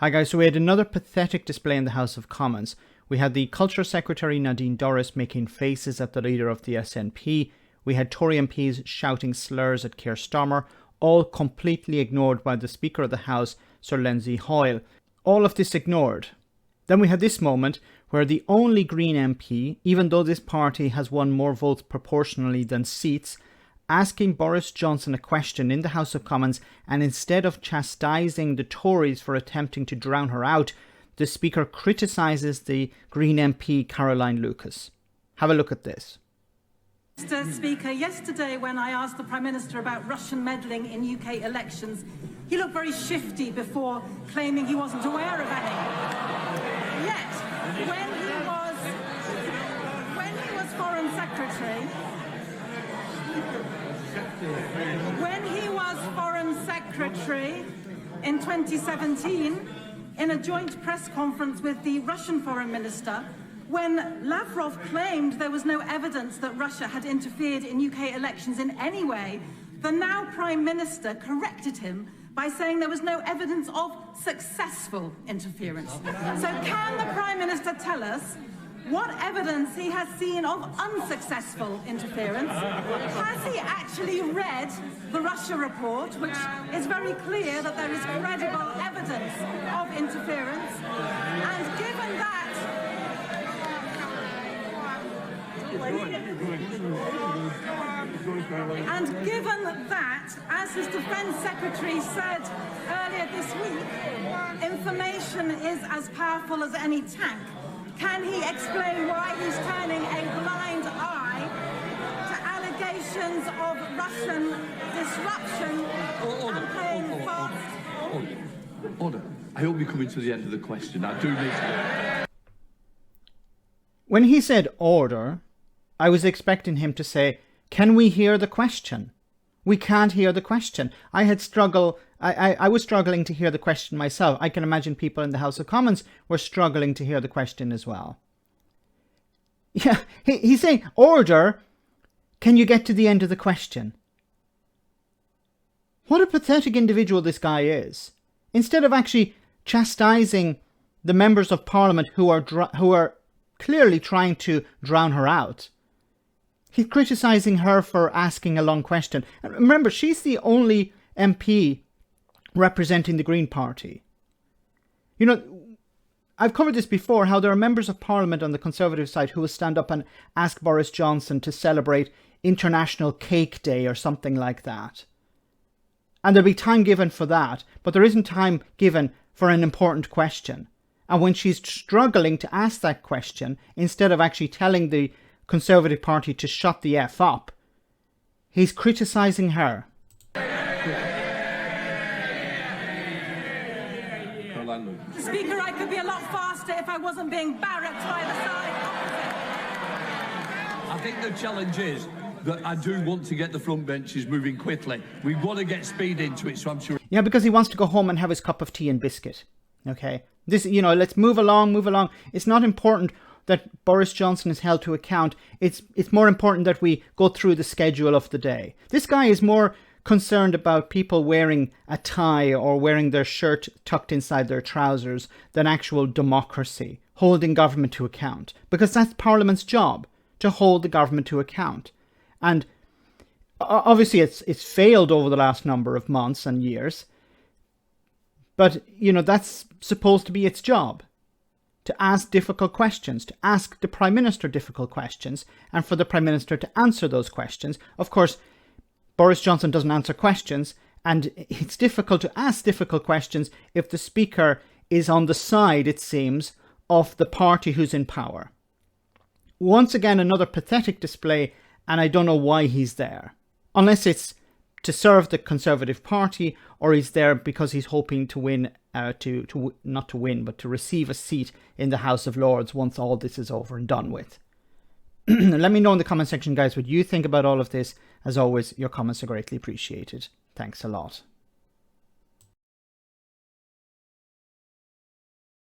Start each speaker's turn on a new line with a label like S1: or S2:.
S1: Hi guys, so we had another pathetic display in the House of Commons. We had the Culture Secretary Nadine Dorries making faces at the leader of the SNP. We had Tory MPs shouting slurs at Keir Starmer, all completely ignored by the Speaker of the House, Sir Lindsay Hoyle. All of this ignored. Then we had this moment where the only Green MP, even though this party has won more votes proportionally than seats, asking Boris Johnson a question in the House of Commons, and instead of chastising the Tories for attempting to drown her out, the Speaker criticises the Green MP Caroline Lucas. Have a look at this.
S2: Mr. Speaker, yesterday when I asked the Prime Minister about Russian meddling in UK elections, he looked very shifty before claiming he wasn't aware of any. Yet, when he was Foreign Secretary, in 2017, in a joint press conference with the Russian Foreign Minister, when Lavrov claimed there was no evidence that Russia had interfered in UK elections in any way, the now Prime Minister corrected him by saying there was no evidence of successful interference. So can the Prime Minister tell us what evidence he has seen of unsuccessful interference? Has he actually read the Russia report, which is very clear that there is credible evidence of interference? And given that, as his Defence Secretary said earlier this week, information is as powerful as any tank. Can he explain why he's turning a blind eye to allegations of Russian disruption and playing fast?
S3: Order. I hope you're coming to the end of the question. I do need to...
S1: When he said order, I was expecting him to say, can we hear the question? We can't hear the question. I was struggling to hear the question myself. I can imagine people in the House of Commons were struggling to hear the question as well. Yeah, he's saying, order, can you get to the end of the question? What a pathetic individual this guy is. Instead of actually chastising the members of Parliament who are clearly trying to drown her out, he's criticising her for asking a long question. And remember, she's the only MP representing the Green Party. You know, I've covered this before, how there are members of Parliament on the Conservative side who will stand up and ask Boris Johnson to celebrate International Cake Day or something like that. And there'll be time given for that, but there isn't time given for an important question. And when she's struggling to ask that question, instead of actually telling the Conservative Party to shut the F up, he's criticising her.
S2: Speaker, I could be a lot faster if I wasn't being barracked by the side opposite.
S3: I think the challenge is that I do want to get the front benches moving quickly. We want to get speed into it, so I'm sure...
S1: Yeah, because he wants to go home and have his cup of tea and biscuit. Okay? This, you know, let's move along. It's not important that Boris Johnson is held to account. It's more important that we go through the schedule of the day. This guy is more concerned about people wearing a tie or wearing their shirt tucked inside their trousers than actual democracy, holding government to account. Because that's Parliament's job, to hold the government to account. And obviously it's failed over the last number of months and years. But, you know, that's supposed to be its job. To ask difficult questions, to ask the Prime Minister difficult questions, and for the Prime Minister to answer those questions. Of course, Boris Johnson doesn't answer questions, and it's difficult to ask difficult questions if the Speaker is on the side, it seems, of the party who's in power. Once again, another pathetic display, and I don't know why he's there. Unless it's to serve the Conservative Party, or he's there because he's hoping to win, not to win, but to receive a seat in the House of Lords once all this is over and done with. Let me know in the comment section, guys, what you think about all of this. As always, your comments are greatly appreciated. Thanks a lot.